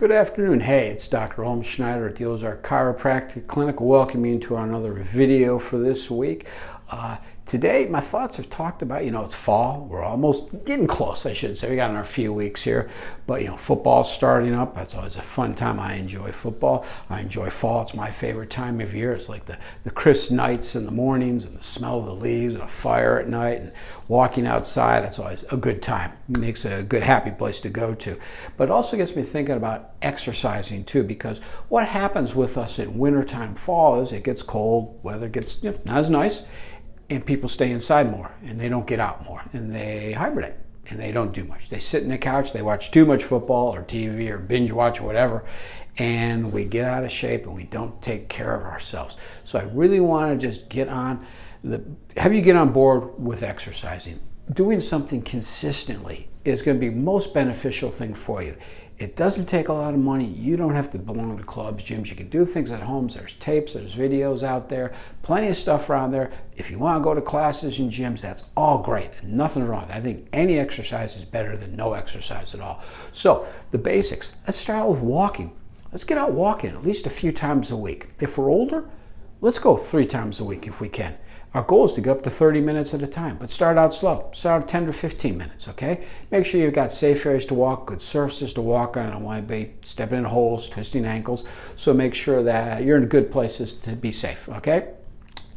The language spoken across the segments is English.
Good afternoon. Hey, it's Dr. Holmes Schneider at the Ozark Chiropractic Clinic. Welcome you to another video for this week. Today, my thoughts have talked about, it's fall. We're almost getting close, I should say. We got in a few weeks here. But, football's starting up. That's always a fun time. I enjoy football. I enjoy fall. It's my favorite time of year. It's like the crisp nights in the mornings and the smell of the leaves and a fire at night and walking outside. It's always a good time. It makes a good, happy place to go to. But it also gets me thinking about exercising, too, because what happens with us in wintertime, fall, is it gets cold, weather gets not as nice, and people stay inside more, and they don't get out more, and they hibernate, and they don't do much. They sit in the couch, they watch too much football or TV or binge watch or whatever, and we get out of shape and we don't take care of ourselves. So I really want to just have you get on board with exercising. Doing something consistently is going to be the most beneficial thing for you. It doesn't take a lot of money. You don't have to belong to clubs, gyms. You can do things at home. There's tapes, there's videos out there, plenty of stuff around there. If you want to go to classes and gyms, that's all great. Nothing wrong. I think any exercise is better than no exercise at all. So the basics. Let's start with walking. Let's get out walking at least a few times a week. If we're older, let's go 3 times a week if we can. Our goal is to get up to 30 minutes at a time, but start out slow. Start out 10 to 15 minutes, okay? Make sure you've got safe areas to walk, good surfaces to walk on. I don't want to be stepping in holes, twisting ankles. So make sure that you're in good places to be safe, okay?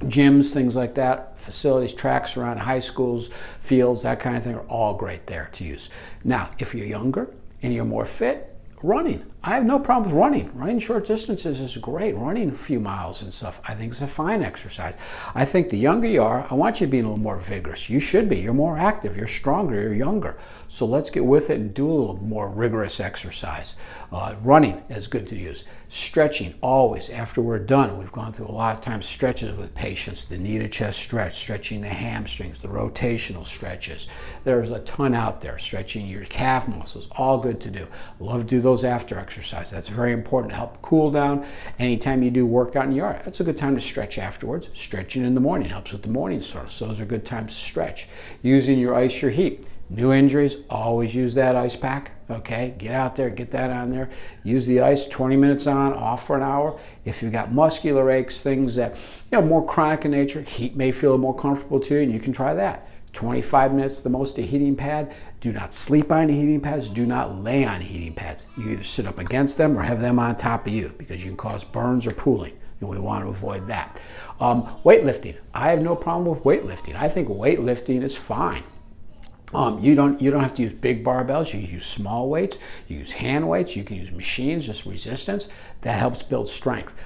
Gyms, things like that, facilities, tracks around high schools, fields, that kind of thing are all great there to use. Now, if you're younger and you're more fit, running. I have no problem with running. Running short distances is great. Running a few miles and stuff, I think, is a fine exercise. I think the younger you are, I want you to be a little more vigorous. You should be. You're more active. You're stronger. You're younger. So let's get with it and do a little more rigorous exercise. Running is good to use. Stretching, always. After we're done, we've gone through a lot of times stretches with patients. The knee to chest stretch, stretching the hamstrings, the rotational stretches. There's a ton out there. Stretching your calf muscles, all good to do. Love to do those after exercise. That's very important to help cool down. Anytime you do workout in the yard, that's a good time to stretch afterwards. Stretching in the morning helps with the morning soreness. Those are good times to stretch. Using your ice, your heat. New injuries, always use that ice pack, okay? Get out there, get that on there. Use the ice, 20 minutes on, off for an hour. If you've got muscular aches, things that, more chronic in nature, heat may feel more comfortable to you, and you can try that. 25 minutes the most, a heating pad. Do not sleep on the heating pads. Do not lay on heating pads. You either sit up against them or have them on top of you because you can cause burns or pooling, and we want to avoid that. Weightlifting. I have no problem with weightlifting. I think weightlifting is fine. You don't have to use big barbells. You can use small weights. You use hand weights. You can use machines, just resistance. That helps build strength.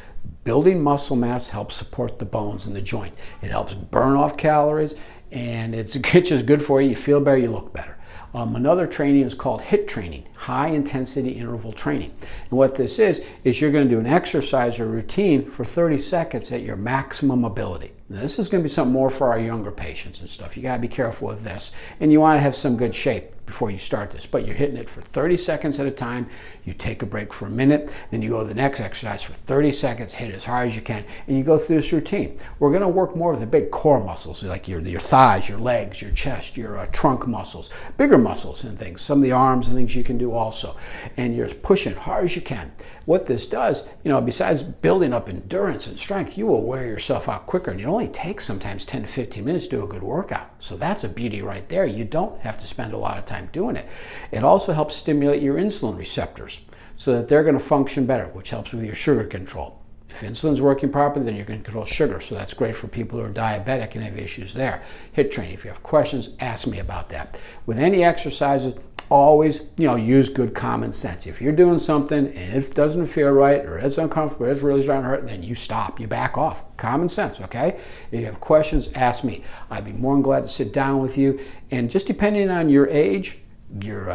Building muscle mass helps support the bones and the joint. It helps burn off calories, and it's just good for you. You feel better, you look better. Another training is called HIIT training, high intensity interval training. And what this is you're going to do an exercise or routine for 30 seconds at your maximum ability. Now, this is going to be something more for our younger patients and stuff. You got to be careful with this. And you want to have some good shape before you start this. But you're hitting it for 30 seconds at a time. You take a break for a minute. Then you go to the next exercise for 30 seconds. Hit it as hard as you can. And you go through this routine. We're going to work more with the big core muscles, like your thighs, your legs, your chest, your trunk muscles, bigger muscles and things. Some of the arms and things you can do also. And you're pushing hard as you can. What this does, besides building up endurance and strength, you will wear yourself out quicker. And it only takes sometimes 10 to 15 minutes to do a good workout. So that's a beauty right there. You don't have to spend a lot of time doing it. It also helps stimulate your insulin receptors so that they're going to function better, which helps with your sugar control. If insulin's working properly, then you're going to control sugar. So that's great for people who are diabetic and have issues there. HIIT training. If you have questions, ask me about that. With any exercises, always, use good common sense. If you're doing something and it doesn't feel right or it's uncomfortable, or it's really starting to hurt, then you stop, you back off. Common sense, okay? If you have questions, ask me. I'd be more than glad to sit down with you. And just depending on your age, your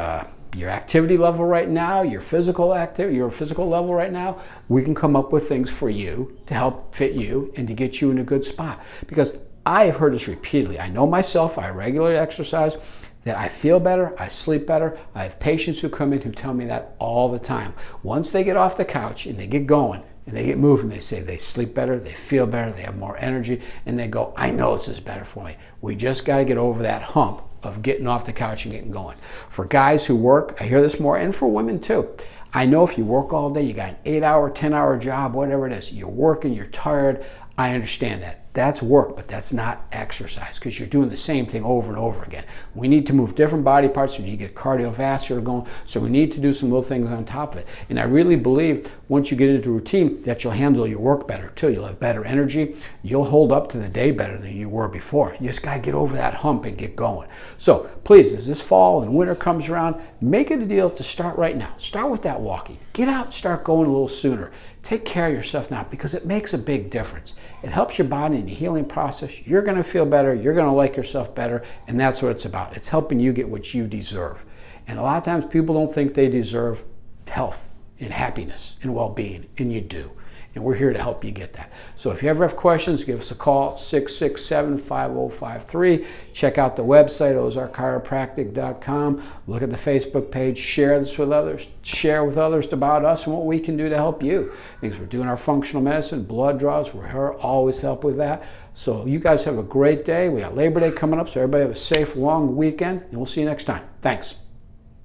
activity level right now, your physical level right now, we can come up with things for you to help fit you and to get you in a good spot. Because I have heard this repeatedly. I know myself, I regularly exercise, that I feel better, I sleep better. I have patients who come in who tell me that all the time. Once they get off the couch and they get going and they get moving, they say they sleep better, they feel better, they have more energy, and they go, I know this is better for me. We just got to get over that hump of getting off the couch and getting going. For guys who work, I hear this more, and for women too. I know if you work all day, you got an 8-hour, 10-hour job, whatever it is, you're working, you're tired, I understand that. That's work, but that's not exercise because you're doing the same thing over and over again. We need to move different body parts. We need to get cardiovascular going. So we need to do some little things on top of it. And I really believe once you get into a routine that you'll handle your work better too. You'll have better energy. You'll hold up to the day better than you were before. You just got to get over that hump and get going. So please, as this fall and winter comes around, make it a deal to start right now. Start with that walking. Get out and start going a little sooner. Take care of yourself now because it makes a big difference. It helps your body in the healing process. You're going to feel better. You're going to like yourself better. And that's what it's about. It's helping you get what you deserve. And a lot of times people don't think they deserve health and happiness and well-being. And you do. And we're here to help you get that. So if you ever have questions, give us a call, 667-5053. Check out the website, ozarkchiropractic.com. Look at the Facebook page. Share this with others. Share with others about us and what we can do to help you. Because we're doing our functional medicine, blood draws. We're here always help with that. So you guys have a great day. We got Labor Day coming up, so everybody have a safe, long weekend. And we'll see you next time. Thanks.